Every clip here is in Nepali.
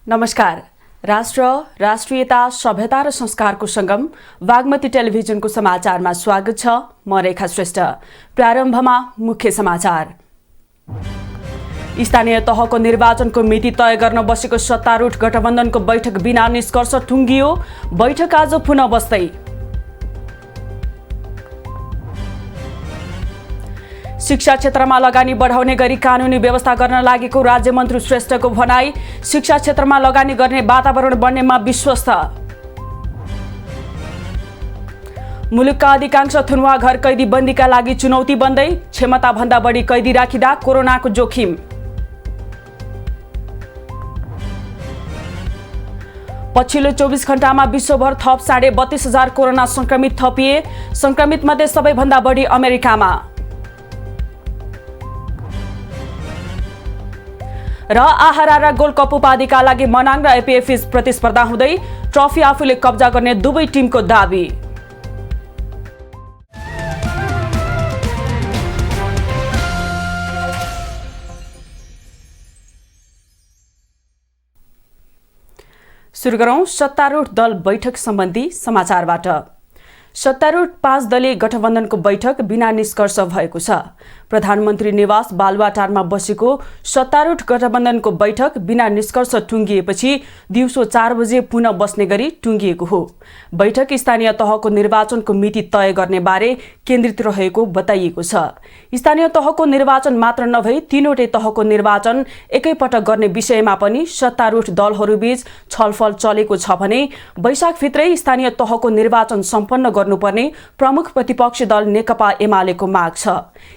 नमस्कार। राष्ट्र, राष्ट्रियता, सभ्यता र संस्कारको संगम बागमती टेलिभिजनको समाचारमा स्वागत छ। म रेखा श्रेष्ठ। प्रारम्भमा मुख्य समाचार। स्थानीय तहको निर्वाचनको मिति तय गर्न बसेको सत्तारूढ गठबन्धनको बैठक बिना निष्कर्ष टुङ्गियो। बैठक आज पुनः बस्दै। शिक्षा क्षेत्रमा लगानी बढाउने गरी कानुनी व्यवस्था गर्न लागेको राज्यमन्त्री श्रेष्ठको भनाई। शिक्षा क्षेत्रमा लगानी गर्ने वातावरण बन्नेमा विश्वस्त। मुलुकका अधिकांश थुनुवा घर कैदी बन्दीका लागि चुनौती बन्दै। क्षमताभन्दा बढी कैदी राखिँदा कोरोनाको जोखिम। पछिल्लो 24 घण्टामा विश्वभर थप 32,500 कोरोना संक्रमित थपिए। संक्रमित मध्ये सबैभन्दा बढी अमेरिकामा। र आहारा र गोल्ड कप उपाधिका लागि मनाङ र एपीएफएस प्रतिस्पर्धा हुँदै। ट्रफी आफूले कब्जा गर्ने दुवै टिमको दाबी। सुरु गरौं सत्तारूढ दल बैठक सम्बन्धी समाचारबाट। सत्तारूढ 5 दलीय गठबन्धनको बैठक बिना निष्कर्ष भएको छ। प्रधानमन्त्री निवास बालुवाटारमा बसेको सत्तारूढ गठबन्धनको बैठक बिना निष्कर्ष टुङ्गिएपछि दिउँसो 4 बजे पुनः बस्ने गरी टुङ्गिएको हो। बैठक स्थानीय तहको निर्वाचनको मिति तय गर्ने बारे केन्द्रित रहेको बताइएको छ। स्थानीय तहको निर्वाचन मात्र नभई 3वटै तहको निर्वाचन एकैपटक गर्ने विषयमा पनि सत्तारूढ दलहरूबीच छलफल चलेको छ भने वैशाखभित्रै स्थानीय तहको निर्वाचन सम्पन्न गर्नुपर्ने प्रमुख प्रतिपक्षी दल नेकपा एमालेको माग छ।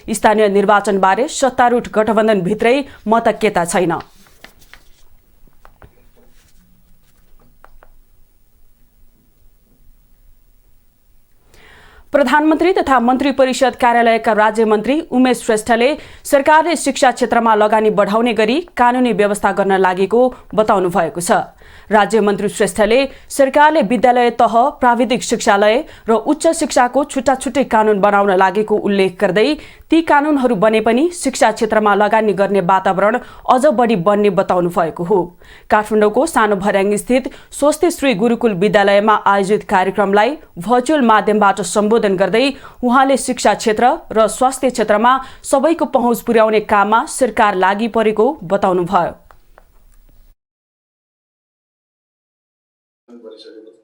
स्थानीय निर्वाचनबारे सत्तारूढ गठबन्धन भित्रै मतैक्यता छैन। प्रधानमन्त्री तथा मन्त्री परिषद कार्यालयका राज्यमन्त्री उमेश श्रेष्ठले सरकारले शिक्षा क्षेत्रमा लगानी बढाउने गरी कानुनी व्यवस्था गर्न लागेको बताउनु भएको छ। राज्यमन्त्री श्रेष्ठले सरकारले विद्यालय तह, प्राविधिक शिक्षालय र उच्च शिक्षाको छुट्टा-छुट्टै कानुन बनाउन लागेको उल्लेख गर्दै ती कानुनहरू बने पनि शिक्षा क्षेत्रमा लगानी गर्ने वातावरण अझ बढी बन्ने बताउनु भएको हो। काठमाडौँको सानो भर्याङ स्थित स्वस्ति श्री गुरुकुल विद्यालयमा आयोजित कार्यक्रमलाई भर्चुअल माध्यमबाट सम्बोधन गर्दै उहाँले शिक्षा क्षेत्र र स्वास्थ्य क्षेत्रमा सबैको पहुँच पुर्याउने काममा सरकार लागि परेको बताउनुभयो।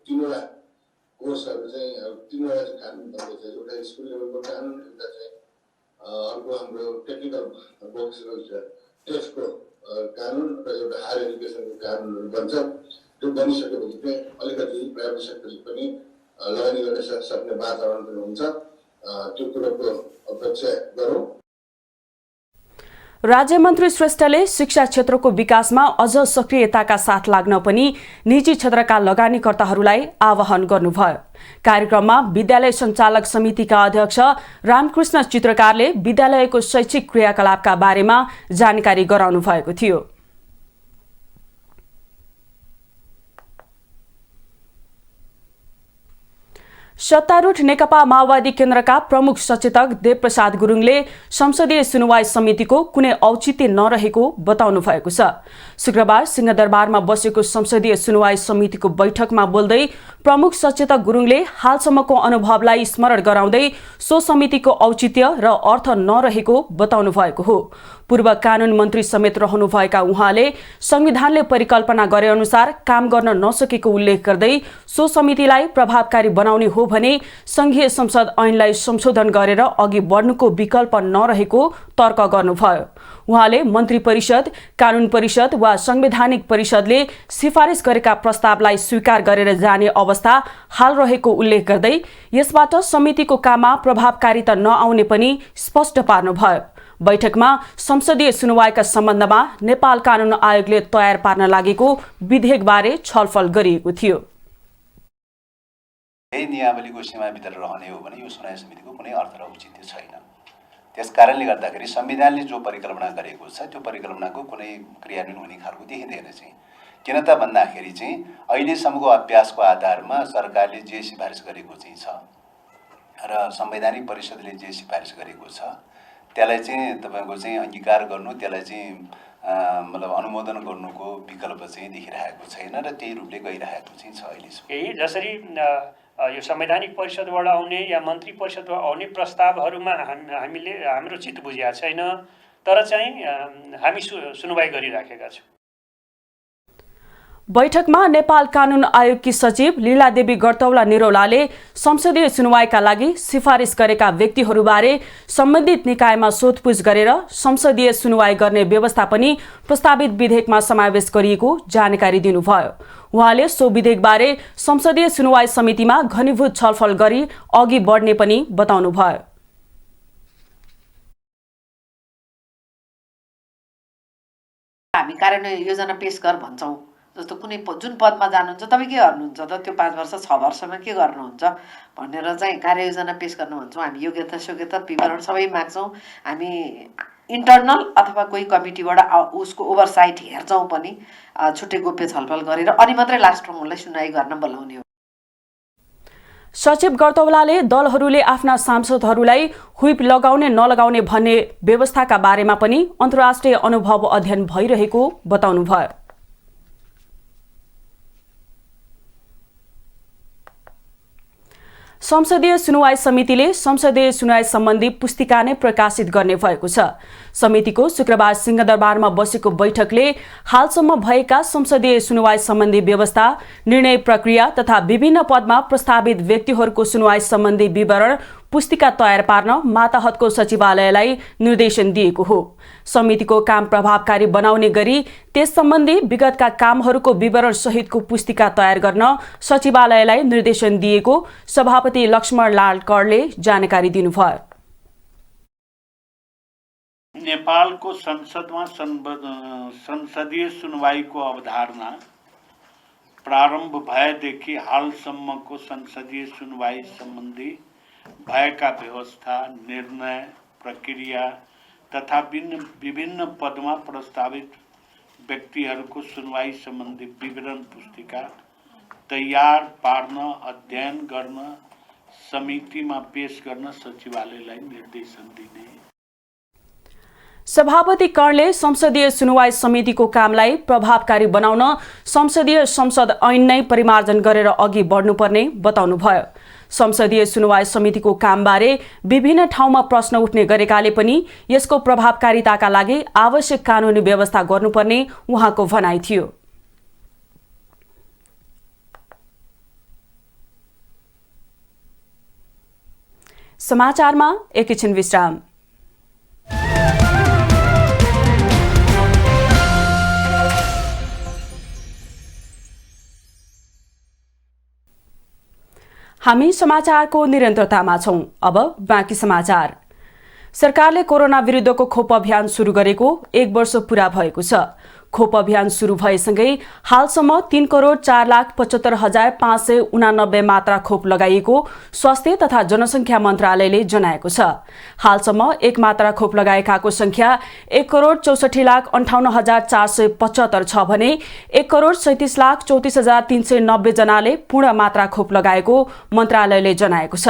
तीनवटा कोर्सहरू चाहिँ तीनवटा कानुन बन्दैछ। एउटा स्कुल लेभलको कानुन, एउटा चाहिँ अर्को हाम्रो टेक्निकल भोकेसनल टेस्टको कानुन र एउटा हायर एजुकेसनको कानुनहरू बन्छ। त्यो बनिसकेपछि चाहिँ अलिकति प्राइभेट सेक्टरले पनि लगानी गर्न सक्ने वातावरण पनि हुन्छ। त्यो कुरोको अपेक्षा गरौँ। राज्यमन्त्री श्रेष्ठले शिक्षा क्षेत्रको विकासमा अझ सक्रियताका साथ लाग्न पनि निजी क्षेत्रका लगानीकर्ताहरूलाई आह्वान गर्नुभयो। कार्यक्रममा विद्यालय सञ्चालक समितिका अध्यक्ष रामकृष्ण चित्रकारले विद्यालयको शैक्षिक क्रियाकलापका बारेमा जानकारी गराउनु भएको थियो। सत्तारूढ नेकपा माओवादी केन्द्रका प्रमुख सचेतक देवप्रसाद गुरुङले संसदीय सुनवाई समितिको कुनै औचित्य नरहेको बताउनु भएको छ। शुक्रबार सिंहदरबारमा बसेको संसदीय सुनवाई समितिको बैठकमा बोल्दै प्रमुख सचेतक गुरुङले हालसम्मको अनुभवलाई स्मरण गराउँदै सो समितिको औचित्य र अर्थ नरहेको बताउनु भएको हो। पूर्व कानुन मन्त्री समेत रहनुभएका उहाँले संविधानले परिकल्पना गरे अनुसार काम गर्न नसकेको उल्लेख गर्दै सो समितिलाई प्रभावकारी बनाउने हो भने संघीय संसद ऐनलाई संशोधन गरेर अघि बढ्नुको विकल्प नरहेको तर्क गर्नुभयो। उहाँले मन्त्री परिषद, कानुन परिषद वा संवैधानिक परिषदले सिफारिस गरेका प्रस्तावलाई स्वीकार गरेर जाने अवस्था हाल रहेको उल्लेख गर्दै यसबाट समितिको काममा प्रभावकारिता नआउने पनि स्पष्ट पार्नुभयो। बैठकमा संसदीय सुनवाईका सम्बन्धमा नेपाल कानुन आयोगले तयार पार्न लागेको विधेयकबारे छलफल गरिएको थियो। यही नियमावलीको सीमाभित्र रहने हो भने यो सुनवाई समितिको कुनै अर्थ र औचित्य छैन। त्यसकारणले गर्दाखेरि संविधानले जो परिकल्पना गरेको छ त्यो परिकल्पनाको कुनै क्रियान्वयन हुने खालको देखिँदैन चाहिँ। किन त भन्दाखेरि चाहिँ अहिलेसम्मको अभ्यासको आधारमा सरकारले जे सिफारिस गरेको चाहिँ छ र संवैधानिक परिषदले जे सिफारिस गरेको छ त्यसलाई चाहिँ तपाईको चाहिँ अंगीकार गर्नु, त्यसलाई चाहिँ मतलब अनुमोदन गर्नुको विकल्प चाहिँ देखिरहेको छैन र त्यही रूपले गइरहेको चाहिँ छ अहिलेसम्म। यही जसरी यो संवैधानिक परिषदबाट आउने या मन्त्री परिषदबाट आउने प्रस्तावहरूमा हामीले हाम्रो चित्त बुझेका छैन, तर चाहिँ हामी सुनवाई गरिराखेका छौँ। बैठकमा नेपाल कानुन आयोगकी सचिव लीलादेवी गर्तौला निरौलाले संसदीय सुनवाईका लागि सिफारिस गरेका व्यक्तिहरूबारे सम्बन्धित निकायमा सोधपुछ गरेर संसदीय सुनवाई गर्ने व्यवस्था पनि प्रस्तावित विधेयकमा समावेश गरिएको जानकारी दिनुभयो। उहाँले सो विधेयकबारे संसदीय सुनवाई समितिमा घनीभूत छलफल गरी अघि बढ्ने पनि बताउनुभयो। हामी कार्यान्वयन योजना पेश गर भन्छौँ, जस्तो कुनै जुन पदमा जानुहुन्छ तपाईँ के गर्नुहुन्छ त, त्यो 5 वर्ष 6 वर्षमा के गर्नुहुन्छ भनेर चाहिँ कार्ययोजना पेश गर्न भन्छौँ। हामी योग्यता विवरण सबै माग्छौँ। हामी इन्टर्नल अथवा कोही कमिटीबाट उसको ओभरसाइट हेर्छौँ पनि, छुट्टै गोप्य छलफल गरेर अनि मात्रै लास्टमा उनलाई सुनवाई गर्न बोलाउने हो। सचिव गर्तौलाले दलहरूले आफ्ना सांसदहरूलाई हुइप लगाउने नलगाउने भन्ने व्यवस्थाका बारेमा पनि अन्तर्राष्ट्रिय अनुभव अध्ययन भइरहेको बताउनुभयो। संसदीय सुनवाई समितिले संसदीय सुनवाई सम्बन्धी पुस्तिका नै प्रकाशित गर्ने भएको छ। समितिको शुक्रबार सिंहदरबारमा बसेको बैठकले हालसम्म भएका संसदीय सुनवाई सम्बन्धी व्यवस्था, निर्णय प्रक्रिया तथा विभिन्न पदमा प्रस्तावित व्यक्तिहरूको सुनवाई सम्बन्धी विवरण पुस्तिका तयार पार्न मातहतको सचिवालयलाई निर्देशन दिएको हो। समितिको काम प्रभावकारी बनाउने गरी त्यस सम्बन्धी विगतका कामहरूको विवरण सहितको पुस्तिका तयार गर्न सचिवालयलाई निर्देशन दिएको सभापति लक्ष्मण लाल करले जानकारी दिनुभयो। नेपालको संसदमा संसदीय सुनवाईको अवधारणा प्रारम्भ भएदेखि हालसम्मको संसदीय सुनवाई सम्बन्धी भएका व्यवस्था, निर्णय, प्रक्रिया तथा विभिन्न पदमा प्रस्तावित व्यक्तिहरूको सुनवाई सम्बन्धी विवरण पुस्तिका तयार पार्न, अध्ययन गर्न, समितिमा पेश गर्न सचिवालयलाई निर्देशन दिने। सभापति कर्णले संसदीय सुनवाई समितिको कामलाई प्रभावकारी बनाउन संसदीय संसद ऐन नै परिमार्जन गरेर अघि बढ्नुपर्ने बताउनुभयो। संसदीय सुनवाई समितिको कामबारे विभिन्न ठाउँमा प्रश्न उठ्ने गरेकाले पनि यसको प्रभावकारिताका लागि आवश्यक कानुनी व्यवस्था गर्नुपर्ने उहाँको भनाइ थियो। समाचारमा एकैछिन विश्राम। हामी समाचारको निरन्तरतामा छौं। अब बाँकी समाचार। सरकारले कोरोना विरुद्धको खोप अभियान सुरु गरेको 1 वर्ष पूरा भएको छ। खोप अभियान सुरु भएसँगै हालसम्म 3,04,75,589 मात्रा खोप लगाइएको स्वास्थ्य तथा जनसङ्ख्या मन्त्रालयले जनाएको छ। हालसम्म 1 मात्रा खोप लगाएकाको संख्या 1,64,58,475 छ भने 1,37,34,390 जनाले पूर्ण मात्रा खोप लगाएको मन्त्रालयले जनाएको छ।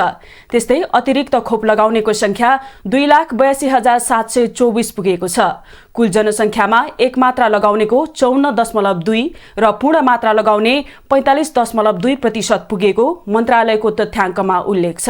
त्यस्तै अतिरिक्त खोप लगाउनेको संख्या 2,82,724 पुगेको छ। कुल जनसङ्ख्यामा 1 मात्रा लगाउनेको 54.2 र पूर्ण मात्रा लगाउने 45.2% पुगेको मन्त्रालयको तथ्याङ्कमा उल्लेख छ।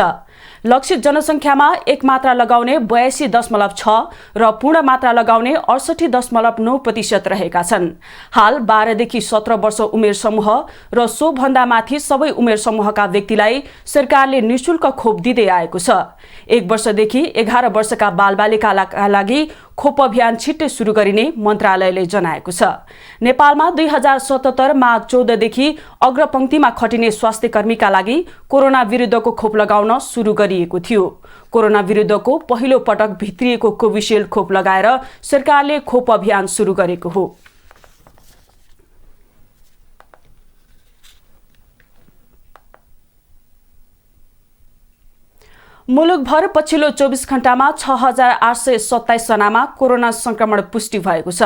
लक्षित जनसङ्ख्यामा 1 मात्रा लगाउने 82.6 र पूर्ण मात्रा लगाउने 68.9% रहेका छन्। हाल 12 देखि 17 वर्ष उमेर समूह र सो भन्दा माथि सबै उमेर समूहका व्यक्तिलाई सरकारले निशुल्क खोप दिँदै आएको छ। 1 वर्षदेखि 11 वर्षका बालबालिकाका लागि खोप अभियान छिट्टै सुरु गरिने मन्त्रालयले जनाएको छ। नेपालमा 2077 माघ 14 देखि अग्रपंक्तिमा खटिने स्वास्थ्य कर्मीका लागि कोरोना विरुद्धको खोप लगाउन सुरु गरिएको थियो। कोरोना विरुद्धको पहिलो पटक भित्रिएको कोभिशिल्ड खोप लगाएर सरकारले खोप अभियान सुरु गरेको हो। मुलुकभर पछिल्लो 24 घण्टामा 6,827 जनामा कोरोना संक्रमण पुष्टि भएको छ।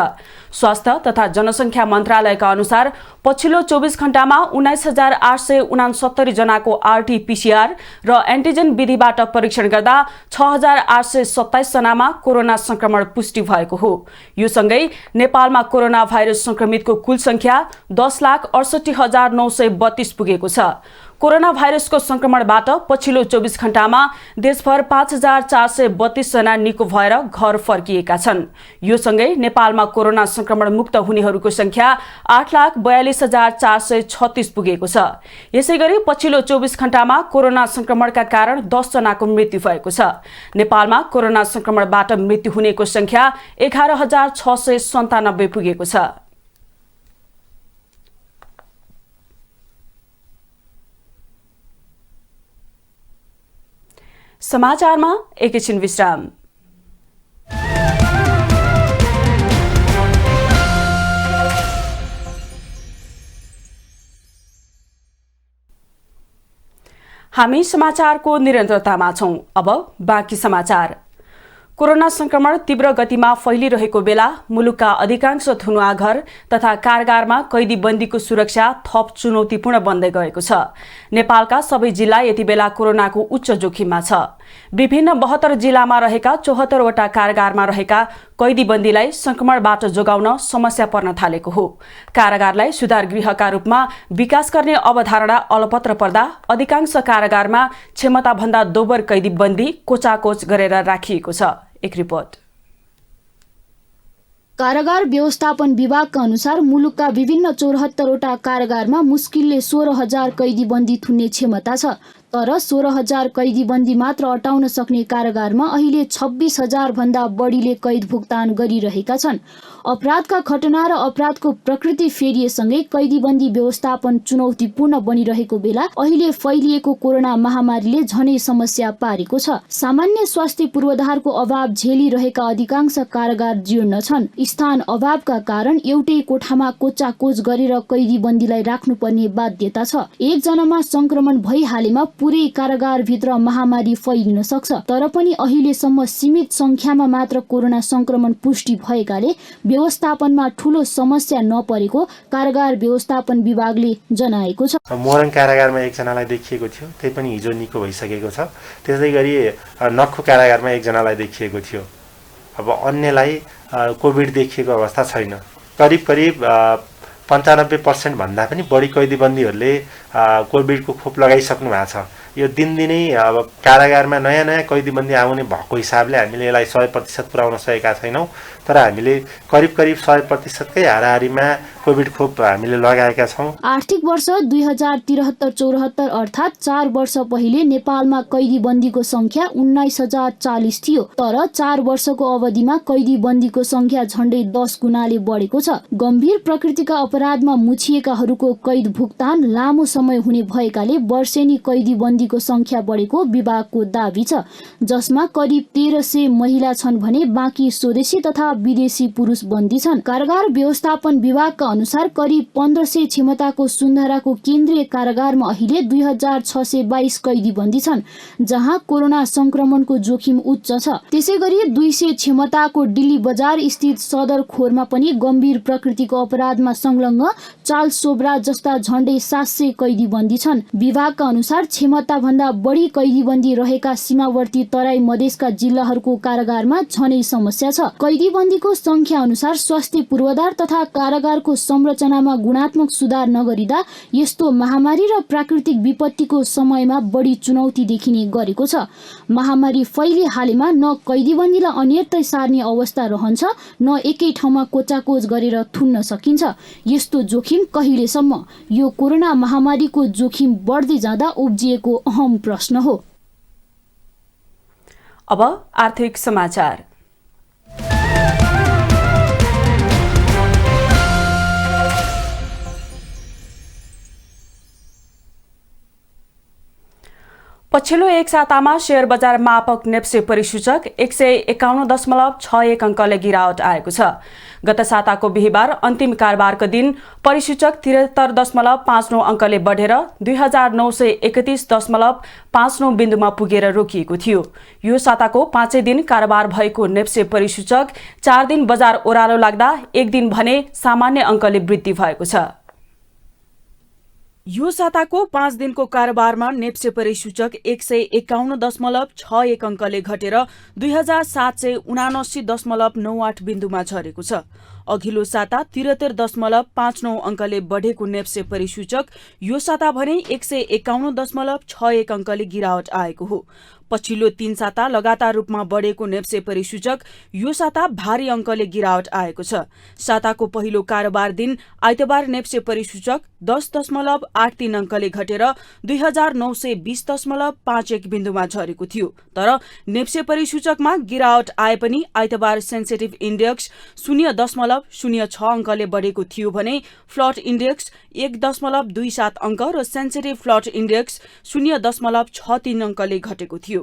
स्वास्थ्य तथा जनसङ्ख्या मन्त्रालयका अनुसार पछिल्लो 24 घण्टामा 19,869 जनाको आरटी-पीसीआर र एन्टिजेन विधिबाट परीक्षण गर्दा 6,827 जनामा कोरोना संक्रमण पुष्टि भएको हो। यो सँगै नेपालमा कोरोना भाइरस संक्रमितको कुल संख्या 10,68,932 पुगेको छ। कोरोना भाइरसको संक्रमणबाट पछिल्लो 24 घण्टामा देशभर 5,432 जना निको भएर घर फर्किएका छन्। यो सँगै नेपालमा कोरोना संक्रमण मुक्त हुनेहरूको संख्या 8,42,436 पुगेको छ। यसैगरी पछिल्लो 24 घण्टामा कोरोना संक्रमणका कारण 10 जनाको मृत्यु भएको छ। नेपालमा कोरोना संक्रमणबाट मृत्यु हुनेको संख्या 11,697 पुगेको छ। समाचारमा एकैछिन विश्राम। हामी समाचारको निरन्तरतामा छौं। अब बाँकी समाचार। कोरोना संक्रमण तीव्र गतिमा फैलिरहेको बेला मुलुकका अधिकांश थुनुवाघर तथा कारागारमा कैदी बन्दीको सुरक्षा थप चुनौतीपूर्ण बन्दै गएको छ। नेपालका सबै जिल्ला यति बेला कोरोनाको उच्च जोखिममा छ। विभिन्न 72 जिल्लामा रहेका 74 वटा कारागारमा रहेका कैदी बन्दीलाई संक्रमणबाट जोगाउन समस्या पर्न थालेको हो। कारागारलाई सुधार गृहका रूपमा विकास गर्ने अवधारणा अलपत्र पर्दा अधिकांश कारागारमा क्षमताभन्दा दोब्बर कैदी बन्दी कोचाकोच गरेर राखिएको छ। एक रिपोर्ट। कारागार व्यवस्थापन विभागका अनुसार मुलुकका विभिन्न 74 वटा कारागारमा मुस्किलले 16,000 कैदी बन्दी थुन्ने क्षमता छ। तर 16,000 कैदी बन्दी मात्र अटाउन सक्ने कारागारमा अहिले 26,000 भन्दा बढीले कैद भुक्तान गरिरहेका छन्। अपराधका घटना र अपराधको प्रकृति फेरिएसँगै कैदी बन्दी व्यवस्थापन चुनौतीपूर्ण बनिरहेको बेला अहिले फैलिएको कोरोना महामारीले झनै समस्या पारेको छ। सामान्य स्वास्थ्य पूर्वाधारको अभाव झेलिरहेका अधिकांश कारागार जीर्ण छन्। स्थान अभावका कारण एउटै कोठामा कोचाकोच गरेर कैदी बन्दीलाई राख्नुपर्ने बाध्यता छ। एकजनामा संक्रमण भइहालेमा पुरै कारागारभित्र महामारी फैलिन सक्छ। तर पनि अहिलेसम्म सीमित संख्यामा मात्र कोरोना संक्रमण पुष्टि भएकाले व्यवस्थापनमा ठूलो समस्या नपरेको कारागार व्यवस्थापन विभागले जनाएको छ। मोरङ कारागारमा एकजनालाई देखिएको थियो, त्यही पनि हिजो निको भइसकेको छ। त्यसै गरी नक्खु कारागारमा एकजनालाई देखिएको थियो। अब अन्यलाई कोभिड देखिएको अवस्था छैन। करिब 95% भन्दा पनि बढी कैदी बन्दीहरूले कोभिडको खोप लगाइसक्नु भएको छ। यो दिनदिनै अब कारागारमा नयाँ कैदी बन्दी आउने भएको हिसाबले हामीले यसलाई 100% पुर्याउन सकेका छैनौँ। तर हामीले करिब 100% कै हाराहारीमा कोभिड खोप हामीले लगाएका छौँ। आर्थिक वर्ष 2073-74 अर्थात् 4 वर्ष पहिले नेपालमा कैदी बन्दीको संख्या 19,040 थियो। तर 4 वर्षको अवधिमा कैदी बन्दीको संख्या झण्डै 10 गुणाले बढेको छ। गम्भीर प्रकृतिका अपराधमा मुछिएकाहरूको कैद भुक्तान लामो समय हुने भएकाले वर्षेनी कैदी बन्दीको संख्या बढेको विभागको दाबी छ, जसमा करिब 1300 महिला छन् भने बाँकी स्वदेशी तथा विदेशी पुरुष बन्दी छन्। कारागार व्यवस्थापन विभागका अनुसार करिब 1500 क्षमताको सुन्धाराको केन्द्रीय कारागारमा अहिले 2622 कैदी बन्दी छन्, जहाँ कोरोना संक्रमणको जोखिम उच्च छ। त्यसैगरी 200 क्षमताको दिल्ली बजार स्थित सदर खोरमा पनि गम्भीर प्रकृतिको अपराधमा संलग्न चाल सोब्रा जस्ता झण्डै 700 कैदी बन्दी छन्। विभागका अनुसार क्षमता भन्दा बढी कैदी बन्दी रहेका सीमावर्ती तराई मधेसका जिल्लाहरूको कारागारमा झनै समस्या छ। कैदी बन्दीको संख्या अनुसार स्वास्थ्य पूर्वाधार तथा कारागारको संरचनामा गुणात्मक सुधार नगरिँदा यस्तो महामारी र प्राकृतिक विपत्तिको समयमा बढी चुनौती देखिने गरेको छ। महामारी फैलिहालेमा न कैदी बन्दीलाई अन्यत्र सार्ने अवस्था रहन्छ, न एकै ठाउँमा कोचाकोच गरेर थुन्न सकिन्छ। यस्तो जोखिम कहिलेसम्म? यो कोरोना महामारीको जोखिम बढ्दै जाँदा उब्जिएको अहम प्रश्न हो। अब आर्थिक समाचार। पछिल्लो एक सातामा शेयर बजार मापक नेप्से परिसूचक 151.61 अङ्कले गिरावट आएको छ। गत साताको बिहीबार अन्तिम कारोबारको दिन परिसूचक 73.59 अङ्कले बढेर 2931.59 बिन्दुमा पुगेर रोकिएको थियो। यो साताको 5 दिन कारोबार भएको नेप्से परिसूचक 4 दिन बजार ओह्रालो लाग्दा 1 दिन भने सामान्य अङ्कले वृद्धि भएको छ। यो साताको 5 दिनको कारोबारमा नेप्से परिसूचक 151.61 अङ्कले घटेर 2779.98 बिन्दुमा झरेको छ। अघिल्लो साता 73.59 अङ्कले बढेको नेप्से परिसूचक यो साता भने 151.61 अङ्कले गिरावट आएको हो। पछिल्लो 3 साता लगातार रूपमा बढेको नेप्से परिसूचक यो साता भारी अङ्कले गिरावट आएको छ। साताको पहिलो कारोबार दिन आइतबार नेप्से परिसूचक 10.83 अङ्कले घटेर 2920.51 बिन्दुमा झरेको थियो। तर नेप्से परिसूचकमा गिरावट आए पनि आइतबार सेन्सिटिभ इन्डेक्स 0.06 अङ्कले बढेको थियो भने फ्लट इन्डेक्स 1.27 अङ्क र सेन्सिटिभ फ्लट इन्डेक्स 0.63 अङ्कले घटेको थियो।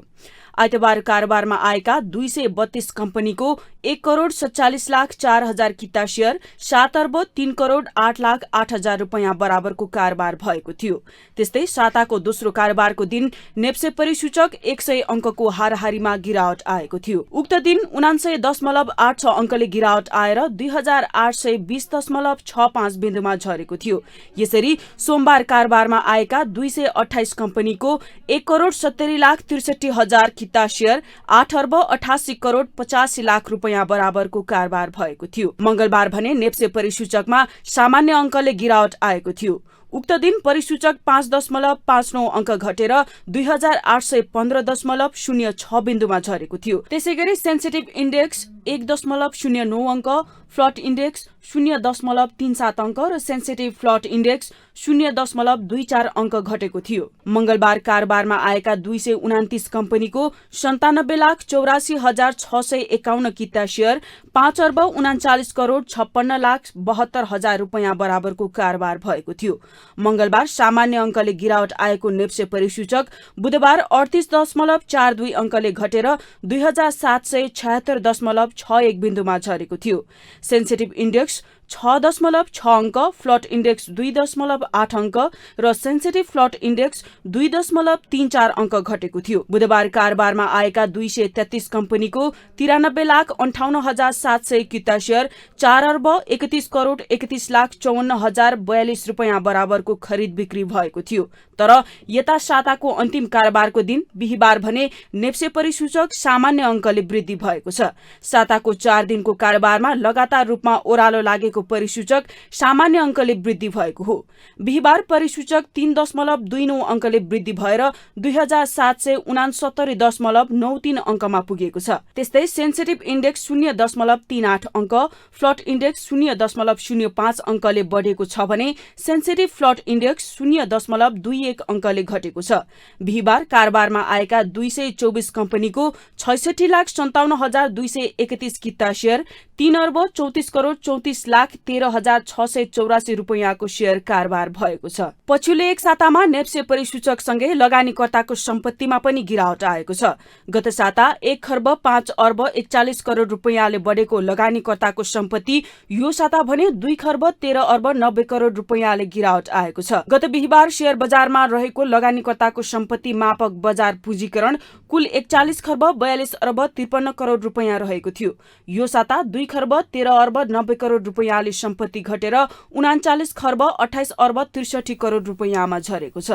आइतबार कारोबारमा आएका 232 कम्पनीको 1,47,04,000 किता शेयर 7,03,08,08,000 रुपैयाँ बराबरको कारोबार भएको थियो। त्यस्तै साताको दोस्रो कारोबारको दिन नेप्से परिसूचक 100 अङ्कको हाराहारीमा गिरावट आएको थियो। उक्त दिन 79.86 अङ्कले गिरावट आएर 2820.65 बिन्दुमा झरेको थियो। यसरी सोमबार कारोबारमा आएका 228 कम्पनीको 1,70,63,000 किता शेयर 8,88,85,00,000 रुपैयाँ बराबरको कारोबार भएको थियो। मंगलबार भने नेप्से परिसूचकमा सामान्य अङ्कले गिरावट आएको थियो। उक्त दिन परिसूचक 5.59 अङ्क घटेर 2815.06 बिन्दुमा झरेको थियो। त्यसैगरी सेन्सिटिभ इन्डेक्स 1.09 अङ्क, फ्लट इन्डेक्स 0.37 अङ्क र सेन्सिटिभ फ्लट इन्डेक्स 0.24 अङ्क घटेको थियो। मंगलबार कारोबारमा आएका 229 कम्पनीको 97,84,651 किता शेयर 5,39,56,72,000 रुपैयाँ बराबरको कारोबार भएको थियो। मंगलबार सामान्य अङ्कले गिरावट आएको नेप्से परिसूचक बुधबार 38.42 अङ्कले घटेर 2776.61 बिन्दुमा झरेको थियो। सेन्सिटिभ इन्डेक्स 6.6 अङ्क, फ्लट इन्डेक्स 2.8 अङ्क र सेन्सिटिभ फ्लट इन्डेक्स 2.34 अङ्क घटेको थियो। बुधबार कारोबारमा आएका 233 कम्पनीको 93,58,700 किता शेयर 4,31,31,54,042 रुपैयाँ बराबरको खरिद बिक्री भएको थियो। तर यता साताको अन्तिम कारोबारको दिन बिहीबार भने नेप्से परिसूचक सामान्य अङ्कले वृद्धि भएको छ। साताको 4 दिनको कारोबारमा लगातार रूपमा ओह्रालो लागेको परिसूचक सामान्य अङ्कले वृद्धि भएको हो। बिहीबार परिसूचक 3.29 अङ्कले वृद्धि भएर 2769.93 अङ्कमा पुगेको छ। त्यस्तै सेन्सिटिभ इन्डेक्स 0.38 अङ्क, फ्लट इन्डेक्स 0.05 अङ्कले बढेको छ भने सेन्सिटिभ फ्लट इन्डेक्स 0.21 अङ्कले घटेको छ। बिहीबार कारोबारमा आएका 224 कम्पनीको 66,57,231 किता शेयर 3,34,34,13,684 रुपैयाँको शेयर कारोबार भएको छ। पछिल्लो एक सातामा नेप्से परिसूचकसँगै लगानीकर्ताको सम्पत्तिमा पनि गिरावट आएको छ। गत साता 1,05,41,00,00,000 रुपैयाँले बढेको लगानीकर्ताको सम्पत्ति यो साता भने 2,13,90,00,000 रुपैयाँले गिरावट आएको छ। गत बिहीबार शेयर बजारमा रहेको लगानीकर्ताको सम्पत्ति मापक बजार पुँजीकरण कुल 41,42,53,00,00,000 रुपैयाँ रहेको थियो। यो साता 2,13,90,00,000 रुपैयाँले सम्पत्ति घटेर 39,28,63,00,000 रुपैयाँमा झरेको छ।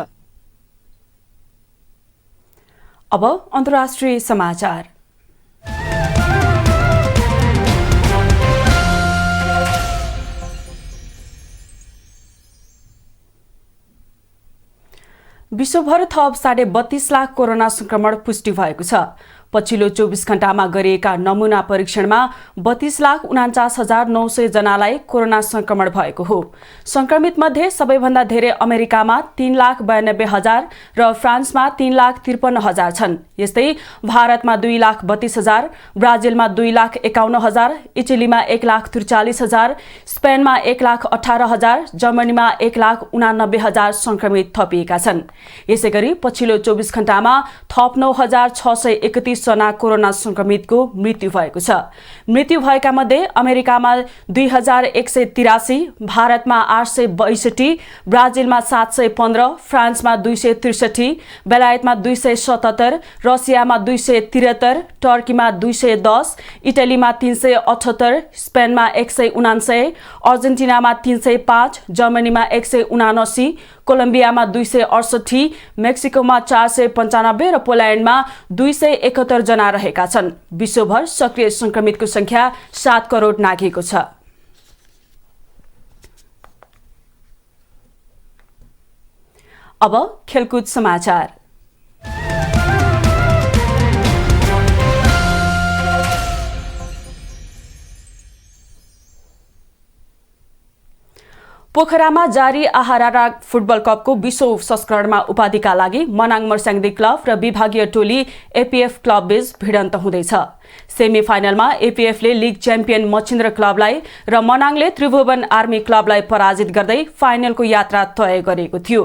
अब अन्तर्राष्ट्रिय समाचार। विश्वभर थप 32.5 लाख कोरोना संक्रमण पुष्टि भएको छ। पछिल्लो 24 घण्टामा गरिएका नमुना परीक्षणमा 32,49,900 जनालाई कोरोना संक्रमण भएको हो। संक्रमित मध्ये सबैभन्दा धेरै अमेरिकामा 3,92,000 र फ्रान्समा 3,53,000 छन्। यस्तै भारतमा 2,32,000, ब्राजिलमा 2,51,000, इटलीमा 1,43,000, स्पेनमा 1,18,000, जर्मनीमा 1,89,000 संक्रमित थपिएका छन्। यसैगरी पछिल्लो 24 घण्टामा थप 9,631 जना कोरोना संक्रमितको मृत्यु भएको छ। मृत्यु भएका मध्ये अमेरिकामा 2,183, भारतमा 862, ब्राजिलमा 715, फ्रान्समा 263, बेलायतमा 277, रसियामा 273, टर्कीमा 210, इटलीमा 378, स्पेनमा 179, अर्जेन्टिनामा 305, जर्मनीमा 179, कोलम्बियामा 268, मेक्सिकोमा 495 र पोल्यान्डमा 271 जना रहेका छन्। विश्वभर सक्रिय संक्रमितको संख्या 7 करोड नाघेको छ। अब खेलकुद समाचार। पोखरामा जारी आहारा फुटबल कपको 20औं संस्करणमा उपाधिका लागि मनाङ मर्स्याङ्दी क्लब र विभागीय टोली एपीएफ क्लब बीच भिडन्त हुँदैछ। सेमी फाइनलमा एपीएफले लिग च्याम्पियन मच्छिन्द्र क्लबलाई र मनाङले त्रिभुवन आर्मी क्लबलाई पराजित गर्दै फाइनलको यात्रा तय गरेको थियो।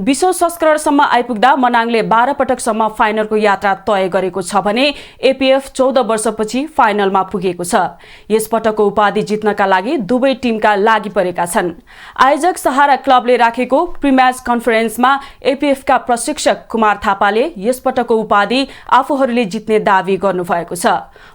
20औं संस्करणसम्म आइपुग्दा मनाङले 12 पटकसम्म फाइनलको यात्रा तय गरेको छ भने एपीएफ 14 वर्षपछि फाइनलमा पुगेको छ। यसपटकको उपाधि जित्नका लागि दुवै टिमका लागि परेका छन्। आयोजक सहारा क्लबले राखेको प्रिम्याच कन्फरेन्समा एपीएफका प्रशिक्षक कुमार थापाले यसपटकको उपाधि आफूहरूले जित्ने दावी गर्नुभएको छ।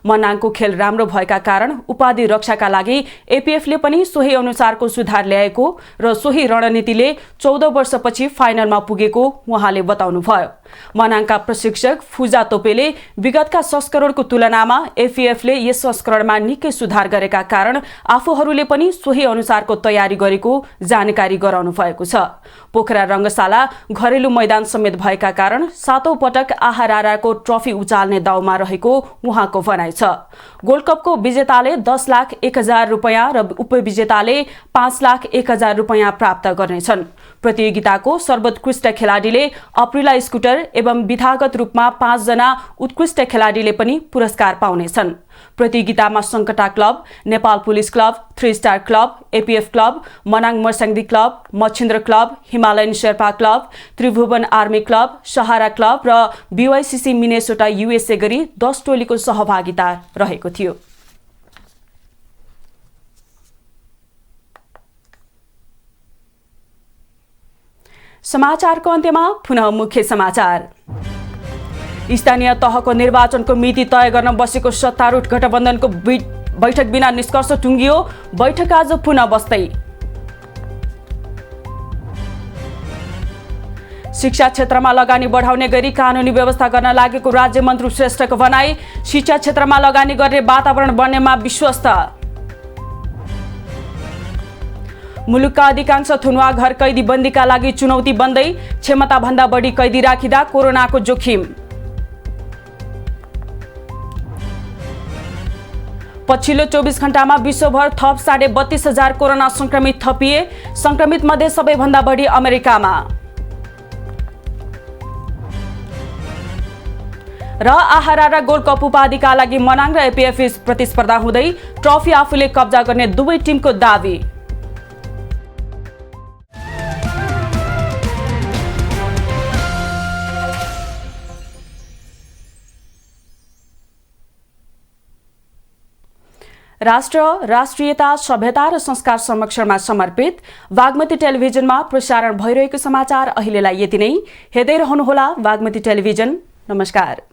मनाङको खेल राम्रो भएका कारण उपाधि रक्षाका लागि एपीएफले पनि सोही अनुसारको सुधार ल्याएको र सोही रणनीतिले 14 वर्षपछि फाइनलमा पुगेको उहाँले बताउनुभयो। मनाङका प्रशिक्षक फुजा तोपेले विगतका संस्करणको तुलनामा एपीएफले यस संस्करणमा निकै सुधार गरेका कारण आफूहरूले पनि सोही अनुसारको तयारी गरेको जानकारी गराउनु भएको छ। पोखरा रंगशाला घरेलु मैदान समेत भएका कारण 7औं पटक आहाराको ट्रफी उचाल्ने दाउमा रहेको उहाँको भनाइ छ। गोल्ड कपको विजेताले 10,01,000 रुपैयाँ र उपविजेताले 5,01,000 रुपैयाँ प्राप्त गर्नेछन्। प्रतियोगिताको सर्वोत्कृष्ट खेलाडीले अप्रिला स्कुटर एवं विधागत रूपमा 5 जना उत्कृष्ट खेलाडीले पनि पुरस्कार पाउनेछन्। प्रतियोगितामा Sankata club, Nepal police club, 3 star club, APF club, Manang Marsyangdi club, Machhindra club, Himalayan Sherpa club, Tribhuvan army club, Sahara club र बीवाईसीसी मिनेसोटा यूएसए गरी 10 टोलीको सहभागिता रहेको थियो। समाचारको अन्त्यमा पुनः मुख्य समाचार। स्थानीय तहको निर्वाचनको मिति तय गर्न बसेको सत्तारूढ गठबन्धनको बैठक बिना निष्कर्ष टुङ्गियो। बैठक आज पुनः बस्दै। शिक्षा क्षेत्रमा लगानी बढाउने गरी कानुनी व्यवस्था गर्न लागेको राज्य मन्त्री श्रेष्ठको भनाई। शिक्षा क्षेत्रमा लगानी गर्ने वातावरण बन्नेमा विश्वस्त। मुलुकका अधिकांश थुनुवा घर कैदी बन्दीका लागि चुनौती बन्दै। क्षमताभन्दा बढी कैदी राखिँदा कोरोनाको जोखिम। पछिल्लो 24 घण्टामा विश्वभर थप 32,500 कोरोना संक्रमित थपिए। संक्रमित मध्ये सबैभन्दा बढी अमेरिकामा। र आहारा र गोल्ड कप उपाधिका लागि मनाङ र एपीएफ प्रतिस्पर्धा हुँदै। ट्रफी आफूले कब्जा गर्ने दुवै टिमको दावी। राष्ट्र, राष्ट्रियता, सभ्यता र संस्कार संरक्षणमा समर्पित बागमती टेलिभिजनमा प्रसारण भइरहेको समाचार अहिलेलाई यति नै। हेर्दै रहनुहोला बागमती टेलिभिजन। नमस्कार।